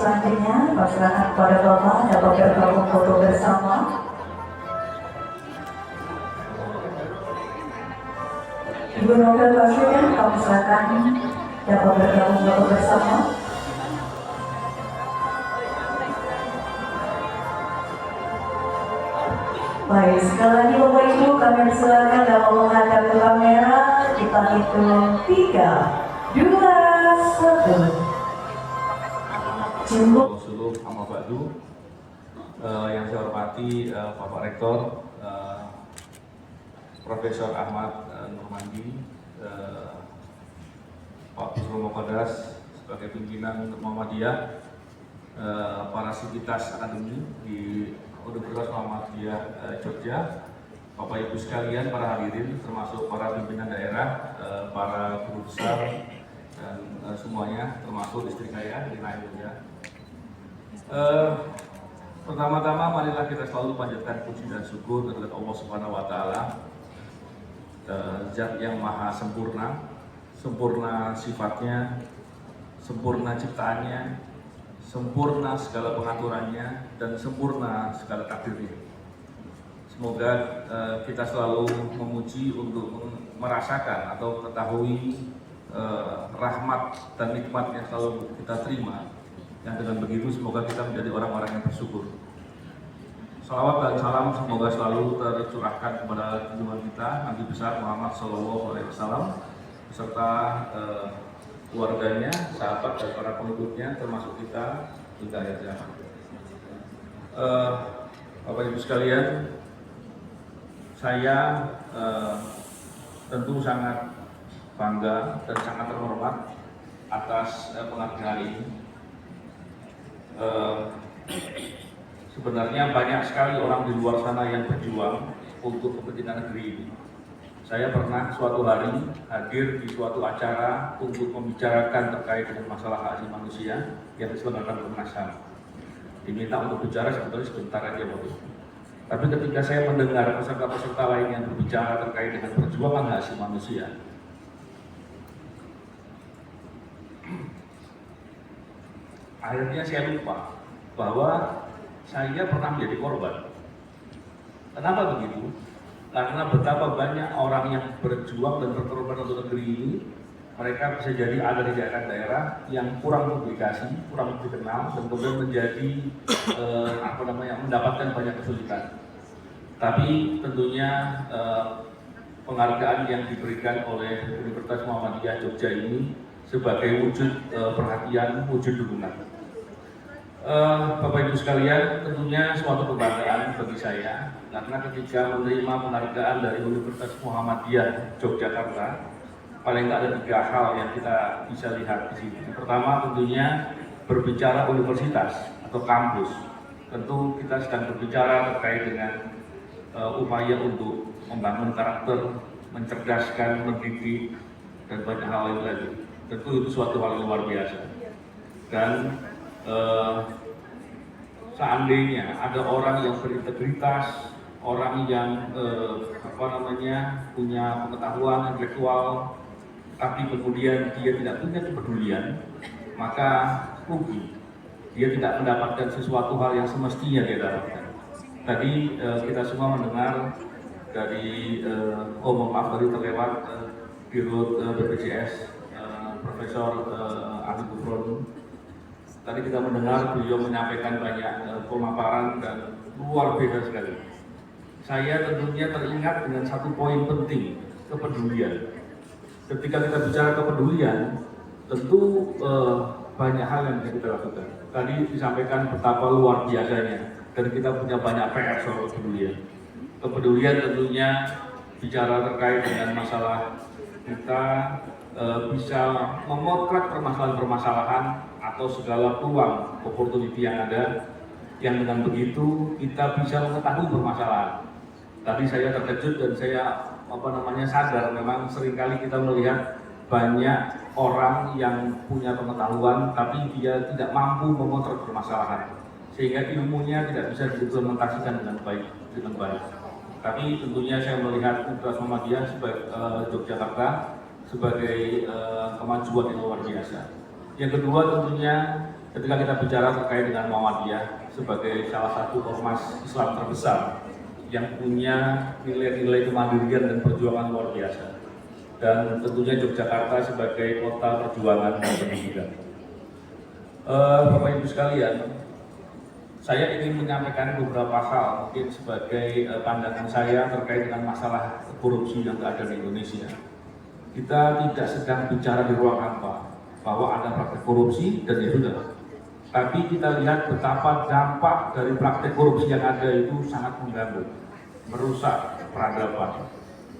selanjutnya persilakan kepada Bapak dapat bergabung foto bersama. Ibu Novel Baswedan, kami silakan dapat bergabung foto bersama. Baik, sekali lagi Bapak Ibu kami silakan dapat menghadap ke kamera. Kita hitung 3, 2, 1. Seluruh Amal Ba'du, yang saya hormati Bapak Rektor, Profesor Ahmad Nurmandi, Pak Busro Mokodas sebagai pimpinan Muhammadiyah, para sivitas akademi di Universitas Muhammadiyah Jogja, Bapak Ibu sekalian, para hadirin, termasuk para pimpinan daerah, para guru besar, dan semuanya, termasuk istri saya, Rina Indonesia. Pertama-tama marilah kita selalu panjatkan puji dan syukur kepada Allah Subhanahu wa Ta'ala, Zat yang maha sempurna, sempurna sifatnya, sempurna ciptaannya, sempurna segala pengaturannya, dan sempurna segala takdirnya. Semoga kita selalu memuji untuk merasakan atau mengetahui rahmat dan nikmat yang selalu kita terima. Yang dengan begitu semoga kita menjadi orang-orang yang bersyukur. Salawat dan salam semoga selalu tercurahkan kepada junjungan kita Nabi besar Muhammad SAW beserta keluarganya, sahabat dan para pengikutnya, termasuk kita hingga akhir zaman. Bapak Ibu sekalian, saya tentu sangat bangga dan sangat terhormat atas penghargaan ini. Sebenarnya banyak sekali orang di luar sana yang berjuang untuk kepentingan negeri ini. Saya pernah suatu hari hadir di suatu acara untuk membicarakan terkait dengan masalah hak asasi manusia yang diselenggarakan Komnas HAM. Diminta untuk bicara sebetulnya sebentar aja Bapak Ibu. Tapi ketika saya mendengar peserta-peserta lain yang berbicara terkait dengan perjuangan hak asasi manusia, akhirnya saya lupa bahwa saya pernah menjadi korban. Kenapa begitu? Karena betapa banyak orang yang berjuang dan berkorban untuk negeri ini, mereka bisa jadi ada di daerah-daerah yang kurang publikasi, kurang dikenal, dan kemudian menjadi mendapatkan banyak kesulitan. Tapi tentunya penghargaan yang diberikan oleh Universitas Muhammadiyah Jogja ini sebagai wujud perhatian, wujud dukungan. Bapak Ibu sekalian, tentunya suatu kebanggaan bagi saya karena ketika menerima penghargaan dari Universitas Muhammadiyah Yogyakarta, paling tidak ada 3 hal yang kita bisa lihat di sini. Pertama, tentunya berbicara universitas atau kampus. Tentu kita sedang berbicara terkait dengan upaya untuk membangun karakter, mencerdaskan, mendidik, dan banyak hal lain lagi. Tentu itu suatu hal yang luar biasa. Dan seandainya ada orang yang berintegritas, orang yang punya pengetahuan intelektual, tapi kemudian dia tidak punya kepedulian, maka rugi. Dia tidak mendapatkan sesuatu hal yang semestinya dia dapatkan. Tadi kita semua mendengar dari dari terlewat Dirut BPJS Profesor Ali Gufron. Tadi kita mendengar beliau menyampaikan banyak pemaparan dan luar biasa sekali. Saya tentunya teringat dengan satu poin penting, kepedulian. Ketika kita bicara kepedulian, tentu banyak hal yang bisa kita lakukan. Tadi disampaikan betapa luar biasanya, dan kita punya banyak PR soal kepedulian. Kepedulian tentunya bicara terkait dengan masalah kita bisa memotret permasalahan-permasalahan atau segala peluang opportunity yang ada, yang dengan begitu kita bisa mengetahui permasalahan. Tadi saya terkejut dan saya sadar memang seringkali kita melihat banyak orang yang punya pengetahuan tapi dia tidak mampu memotret permasalahan, sehingga ilmunya tidak bisa diimplementasikan dengan baik. Tapi tentunya saya melihat Universitas Muhammadiyah sebagai Yogyakarta sebagai kemajuan yang luar biasa. Yang kedua tentunya ketika kita bicara terkait dengan Muhammadiyah sebagai salah satu ormas Islam terbesar yang punya nilai-nilai kemandirian dan perjuangan luar biasa, dan tentunya Yogyakarta sebagai kota perjuangan dan pendidikan. Bapak Ibu sekalian, saya ingin menyampaikan beberapa hal mungkin sebagai pandangan saya terkait dengan masalah korupsi yang ada di Indonesia. Kita tidak sedang bicara di ruang hampa bahwa ada praktek korupsi dan ya sudah. Tapi kita lihat betapa dampak dari praktek korupsi yang ada itu sangat mengganggu, merusak peradaban,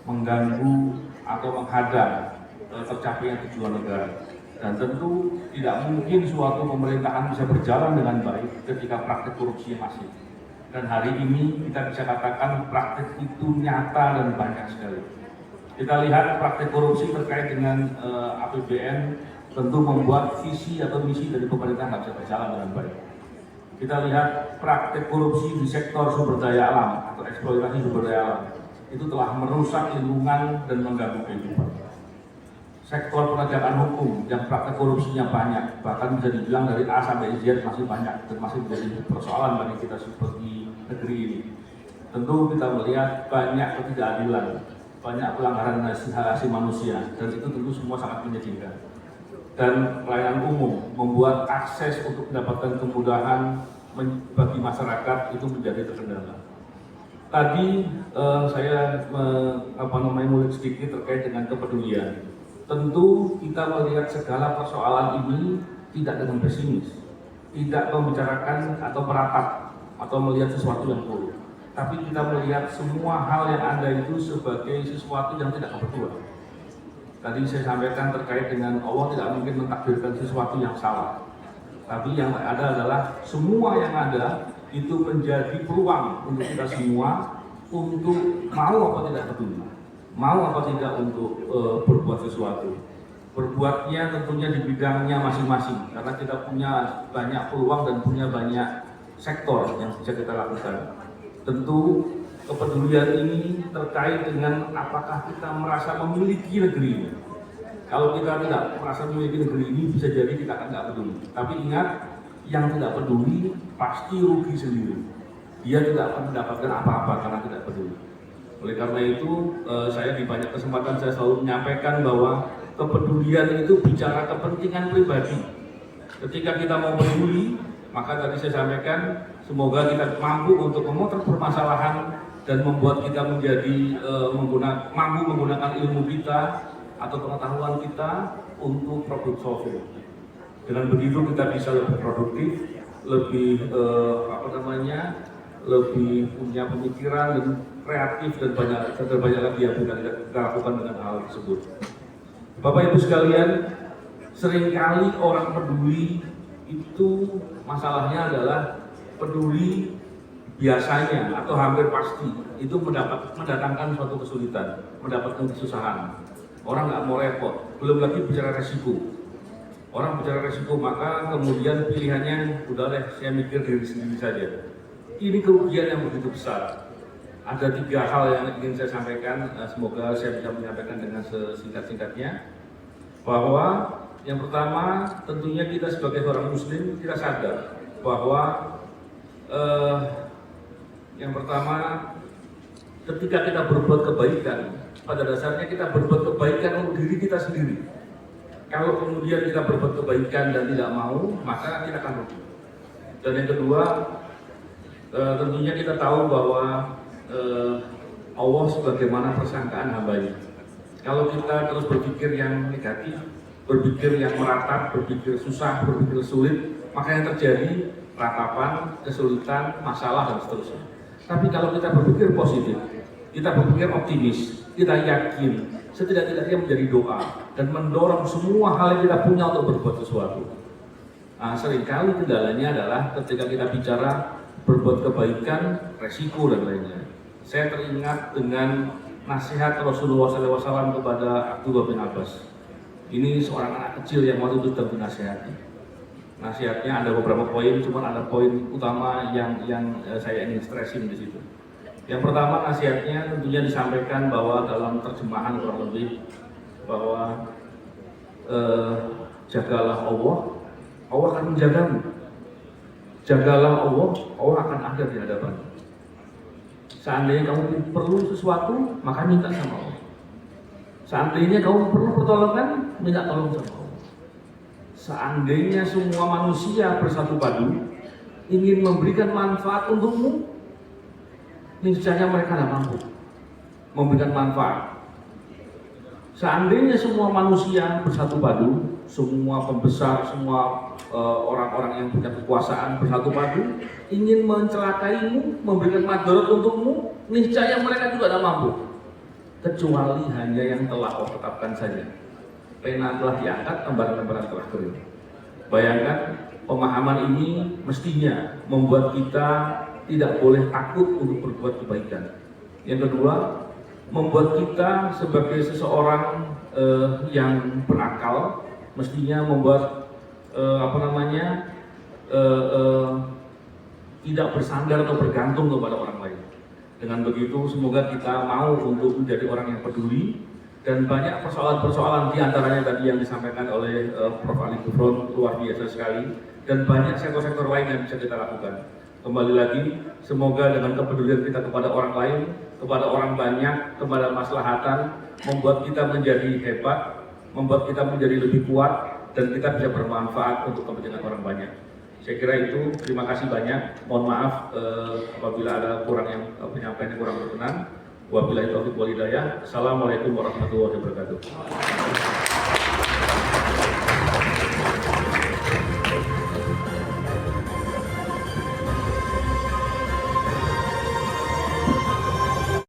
mengganggu atau menghadang tercapainya tujuan negara. Dan tentu tidak mungkin suatu pemerintahan bisa berjalan dengan baik ketika praktek korupsi masif. Dan hari ini kita bisa katakan praktek itu nyata dan banyak sekali. Kita lihat praktek korupsi terkait dengan APBN tentu membuat visi atau misi dari pemerintah nggak bisa berjalan dengan baik. Kita lihat praktek korupsi di sektor sumber daya alam atau eksploitasi sumber daya alam itu telah merusak lingkungan dan mengganggu kehidupan. Sektor penegakan hukum yang praktek korupsinya banyak, bahkan bisa dibilang dari A sampai Z masih banyak dan masih menjadi persoalan bagi kita seperti negeri ini. Tentu kita melihat banyak ketidakadilan, banyak pelanggaran hak asasi manusia, dan itu tentu semua sangat menyedihkan. Dan pelayanan umum membuat akses untuk mendapatkan kemudahan bagi masyarakat itu menjadi terkendala. Tadi saya mulai sedikit terkait dengan kepedulian. Tentu kita melihat segala persoalan ini tidak dengan pesimis, tidak membicarakan atau meratap atau melihat sesuatu yang buruk, tapi kita melihat semua hal yang ada itu sebagai sesuatu yang tidak kebetulan. Tadi saya sampaikan terkait dengan Allah tidak mungkin mentakdirkan sesuatu yang salah, tapi yang ada adalah semua yang ada itu menjadi peluang untuk kita semua untuk mau apa tidak peduli, mau apa tidak untuk berbuat sesuatu. Berbuatnya tentunya di bidangnya masing-masing, karena kita punya banyak peluang dan punya banyak sektor yang bisa kita lakukan. Tentu kepedulian ini terkait dengan apakah kita merasa memiliki negeri ini. Kalau kita tidak merasa memiliki negeri ini, bisa jadi kita akan tidak peduli. Tapi ingat, yang tidak peduli pasti rugi sendiri. Dia tidak akan mendapatkan apa-apa karena tidak peduli. Oleh karena itu, saya di banyak kesempatan saya selalu menyampaikan bahwa kepedulian itu bicara kepentingan pribadi. Ketika kita mau peduli, maka tadi saya sampaikan, semoga kita mampu untuk memotret permasalahan dan membuat kita menjadi mampu menggunakan ilmu kita atau pengetahuan kita untuk problem solving. Dengan begitu kita bisa lebih produktif, lebih lebih punya pemikiran dan kreatif dan banyak lagi yang bisa kita lakukan dengan hal tersebut. Bapak Ibu sekalian, seringkali orang peduli itu masalahnya adalah peduli biasanya atau hampir pasti itu mendatangkan suatu kesulitan, mendapatkan kesusahan. Orang nggak mau repot, belum lagi bicara resiko. Orang bicara resiko, maka kemudian pilihannya udah deh, saya mikir diri sendiri saja. Ini kerugian yang begitu besar. Ada 3 hal yang ingin saya sampaikan, semoga saya bisa menyampaikan dengan sesingkat-singkatnya. Bahwa yang pertama, tentunya kita sebagai orang muslim, kita sadar bahwa yang pertama, ketika kita berbuat kebaikan, pada dasarnya kita berbuat kebaikan untuk diri kita sendiri. Kalau kemudian kita berbuat kebaikan dan tidak mau, maka kita akan rugi. Dan yang kedua, tentunya kita tahu bahwa Allah sebagaimana persangkaan hambanya. Kalau kita terus berpikir yang negatif, berpikir yang meratap, berpikir susah, berpikir sulit, maka yang terjadi ratapan, kesulitan, masalah, dan seterusnya. Tapi kalau kita berpikir positif, kita berpikir optimis, kita yakin, setidak-tidaknya menjadi doa dan mendorong semua hal yang kita punya untuk berbuat sesuatu. Nah, seringkali kendalanya adalah ketika kita bicara berbuat kebaikan, resiko dan lainnya. Saya teringat dengan nasihat Rasulullah SAW kepada Abdullah bin Abbas. Ini seorang anak kecil yang waktu itu sedang dinasihati. Nasihatnya ada beberapa poin, cuma ada poin utama yang saya ingin stressin di situ. Yang pertama, nasihatnya tentunya disampaikan bahwa dalam terjemahan kurang lebih bahwa jagalah Allah, Allah akan menjagamu. Jagalah Allah, Allah akan ada di hadapanmu. Seandainya kamu perlu sesuatu, maka minta sama Allah. Seandainya kamu perlu pertolongan, minta tolong sama Allah. Seandainya semua manusia bersatu padu ingin memberikan manfaat untukmu, niscaya mereka tidak mampu memberikan manfaat. Seandainya semua manusia bersatu padu, semua pembesar, semua orang-orang yang punya kekuasaan bersatu padu ingin mencelakaimu, memberikan madarat untukmu, niscaya mereka juga tidak mampu, kecuali hanya yang telah Allah tetapkan saja. Pena telah diangkat, lembaran-lembaran telah kering. Bayangkan, pemahaman ini mestinya membuat kita tidak boleh takut untuk berbuat kebaikan. Yang kedua, membuat kita sebagai seseorang yang berakal mestinya membuat tidak bersandar atau bergantung kepada orang lain. Dengan begitu, semoga kita mau untuk menjadi orang yang peduli, dan banyak persoalan-persoalan diantaranya tadi yang disampaikan oleh Prof. Ali Gufron luar biasa sekali, dan banyak sektor-sektor lain yang bisa kita lakukan. Kembali lagi, semoga dengan kepedulian kita kepada orang lain, kepada orang banyak, kepada maslahatan, membuat kita menjadi hebat, membuat kita menjadi lebih kuat, dan kita bisa bermanfaat untuk kepentingan orang banyak. Saya kira itu, terima kasih banyak. Mohon maaf apabila ada kurang yang penyampaian yang kurang berkenan. Wabillahi taufiq wal hidayah. Assalamualaikum warahmatullahi wabarakatuh.